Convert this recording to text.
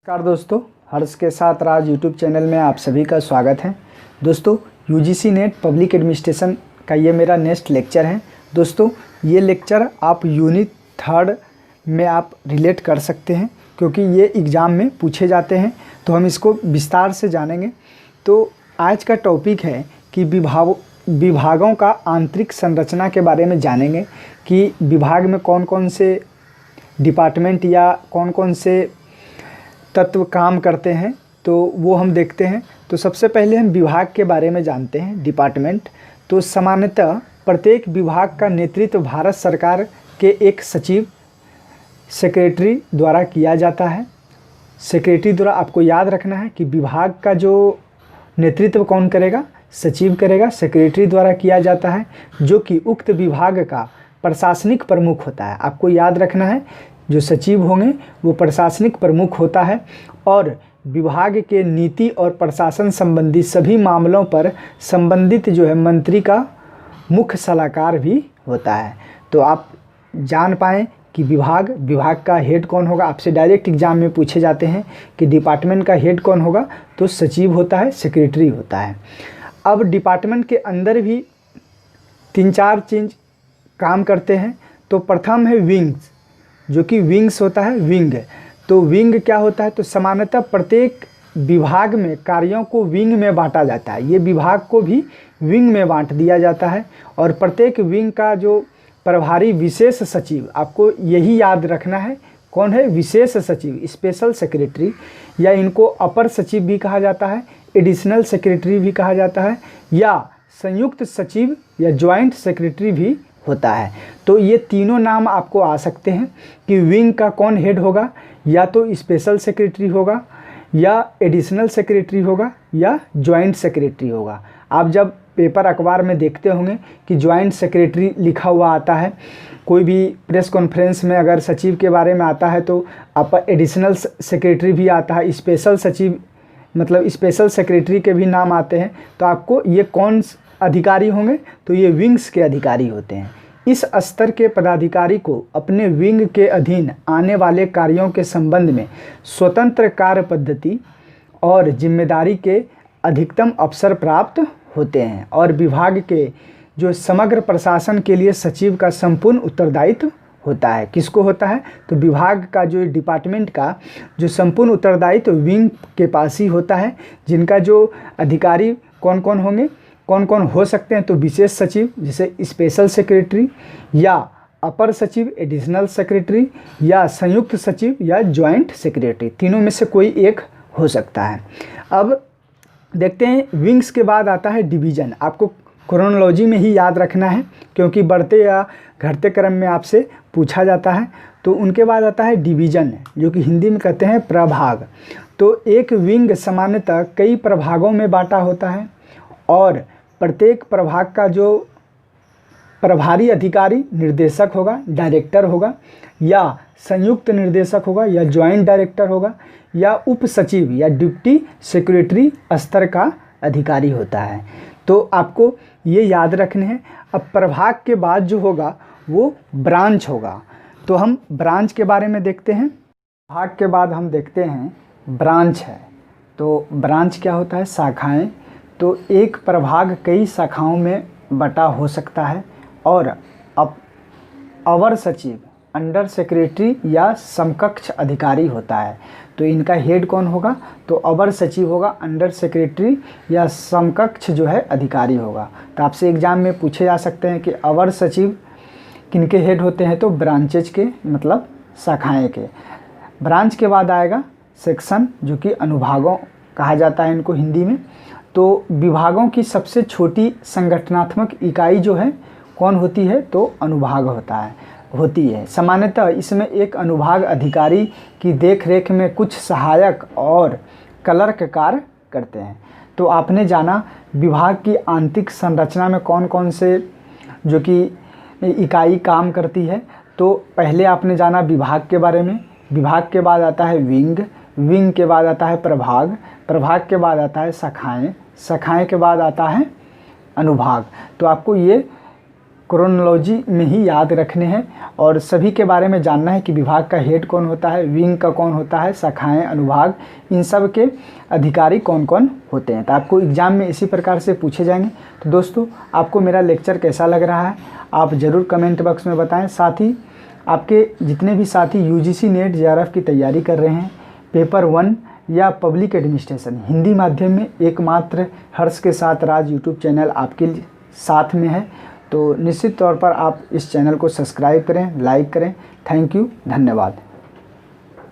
नमस्कार दोस्तों, हर्ष के साथ राज यूट्यूब चैनल में आप सभी का स्वागत है। दोस्तों, यूजीसी नेट पब्लिक एडमिनिस्ट्रेशन का ये मेरा नेक्स्ट लेक्चर है। दोस्तों, ये लेक्चर आप यूनिट 3 में आप रिलेट कर सकते हैं क्योंकि ये एग्ज़ाम में पूछे जाते हैं, तो हम इसको विस्तार से जानेंगे। तो आज का टॉपिक है कि विभागों का आंतरिक संरचना के बारे में जानेंगे कि विभाग में कौन कौन से डिपार्टमेंट या कौन कौन से तत्व काम करते हैं, तो वो हम देखते हैं। तो सबसे पहले हम विभाग के बारे में जानते हैं, डिपार्टमेंट। तो सामान्यतः प्रत्येक विभाग का नेतृत्व भारत सरकार के एक सचिव सेक्रेटरी द्वारा किया जाता है। सेक्रेटरी द्वारा आपको याद रखना है कि विभाग का जो नेतृत्व कौन करेगा, सचिव करेगा, सेक्रेटरी द्वारा किया जाता है, जो कि उक्त विभाग का प्रशासनिक प्रमुख होता है। आपको याद रखना है, जो सचिव होंगे वो प्रशासनिक प्रमुख होता है और विभाग के नीति और प्रशासन संबंधी सभी मामलों पर संबंधित जो है मंत्री का मुख्य सलाहकार भी होता है। तो आप जान पाएँ कि विभाग का हेड कौन होगा। आपसे डायरेक्ट एग्जाम में पूछे जाते हैं कि डिपार्टमेंट का हेड कौन होगा, तो सचिव होता है, सेक्रेटरी होता है। अब डिपार्टमेंट के अंदर भी 3-4 चीज़ काम करते हैं। तो प्रथम है विंग्स, जो कि विंग्स होता है, विंग। तो विंग क्या होता है, तो सामान्यतः प्रत्येक विभाग में कार्यों को विंग में बांटा जाता है। ये विभाग को भी विंग में बांट दिया जाता है और प्रत्येक विंग का जो प्रभारी विशेष सचिव, आपको यही याद रखना है, कौन है, विशेष सचिव, स्पेशल सेक्रेटरी, या इनको अपर सचिव भी कहा जाता है, एडिशनल सेक्रेटरी भी कहा जाता है, या संयुक्त सचिव या ज्वाइंट सेक्रेटरी भी होता है। तो ये तीनों नाम आपको आ सकते हैं कि विंग का कौन हेड होगा, या तो स्पेशल सेक्रेटरी होगा, या एडिशनल सेक्रेटरी होगा, या ज्वाइंट सेक्रेटरी होगा। आप जब पेपर अखबार में देखते होंगे कि ज्वाइंट सेक्रेटरी लिखा हुआ आता है, कोई भी प्रेस कॉन्फ्रेंस में अगर सचिव के बारे में आता है तो आप एडिशनल सेक्रेटरी भी आता है, स्पेशल सचिव मतलब स्पेशल सेक्रेटरी के भी नाम आते हैं। तो आपको ये कौन अधिकारी होंगे, तो ये विंग्स के अधिकारी होते हैं। इस स्तर के पदाधिकारी को अपने विंग के अधीन आने वाले कार्यों के संबंध में स्वतंत्र कार्य पद्धति और जिम्मेदारी के अधिकतम अवसर प्राप्त होते हैं और विभाग के जो समग्र प्रशासन के लिए सचिव का संपूर्ण उत्तरदायित्व होता है। किसको होता है, तो विभाग का जो डिपार्टमेंट का जो संपूर्ण उत्तरदायित्व विंग के पास ही होता है। जिनका जो अधिकारी कौन कौन होंगे, कौन कौन हो सकते हैं, तो विशेष सचिव जैसे स्पेशल सेक्रेटरी, या अपर सचिव एडिशनल सेक्रेटरी, या संयुक्त सचिव या ज्वाइंट सेक्रेटरी, तीनों में से कोई एक हो सकता है। अब देखते हैं, विंग्स के बाद आता है डिवीज़न। आपको क्रोनोलॉजी में ही याद रखना है क्योंकि बढ़ते या घटते क्रम में आपसे पूछा जाता है। तो उनके बाद आता है डिवीज़न, जो कि हिंदी में कहते हैं प्रभाग। तो एक विंग सामान्यतः कई प्रभागों में बांटा होता है और प्रत्येक प्रभाग का जो प्रभारी अधिकारी निर्देशक होगा, डायरेक्टर होगा, या संयुक्त निर्देशक होगा, या ज्वाइंट डायरेक्टर होगा, या उप सचिव या डिप्टी सेक्रेटरी स्तर का अधिकारी होता है। तो आपको ये याद रखने हैं। अब प्रभाग के बाद जो होगा वो ब्रांच होगा। तो हम ब्रांच के बारे में देखते हैं। भाग के बाद हम देखते हैं ब्रांच है। तो ब्रांच क्या होता है, शाखाएं। तो एक प्रभाग कई शाखाओं में बटा हो सकता है और अब अवर सचिव, अंडर सेक्रेटरी या समकक्ष अधिकारी होता है। तो इनका हेड कौन होगा, तो अवर सचिव होगा, अंडर सेक्रेटरी या समकक्ष जो है अधिकारी होगा। तो आपसे एग्जाम में पूछे जा सकते हैं कि अवर सचिव किनके हेड होते हैं, तो ब्रांचेज के मतलब शाखाएं के। ब्रांच के बाद आएगा सेक्शन, जो कि अनुभागों कहा जाता है इनको हिंदी में। तो विभागों की सबसे छोटी संगठनात्मक इकाई जो है कौन होती है, तो अनुभाग होती है। सामान्यतः इसमें एक अनुभाग अधिकारी की देखरेख में कुछ सहायक और क्लर्क कार्य करते हैं। तो आपने जाना विभाग की आंतरिक संरचना में कौन कौन से जो कि इकाई काम करती है। तो पहले आपने जाना विभाग के बारे में। विभाग के बाद आता है विंग, विंग के बाद आता है प्रभाग, प्रभाग के बाद आता है शाखाएं, शाखाएं के बाद आता है अनुभाग। तो आपको ये क्रोनोलॉजी में ही याद रखने हैं और सभी के बारे में जानना है कि विभाग का हेड कौन होता है, विंग का कौन होता है, शाखाएं, अनुभाग, इन सब के अधिकारी कौन कौन होते हैं। तो आपको एग्ज़ाम में इसी प्रकार से पूछे जाएंगे। तो दोस्तों, आपको मेरा लेक्चर कैसा लग रहा है आप ज़रूर कमेंट बॉक्स में बताएं। साथ ही आपके जितने भी साथी यूजीसी नेट जेआरएफ की तैयारी कर रहे हैं, पेपर 1 या पब्लिक एडमिनिस्ट्रेशन हिंदी माध्यम में, एकमात्र हर्ष के साथ राज यूट्यूब चैनल आपके साथ में है। तो निश्चित तौर पर आप इस चैनल को सब्सक्राइब करें, लाइक करें। थैंक यू, धन्यवाद।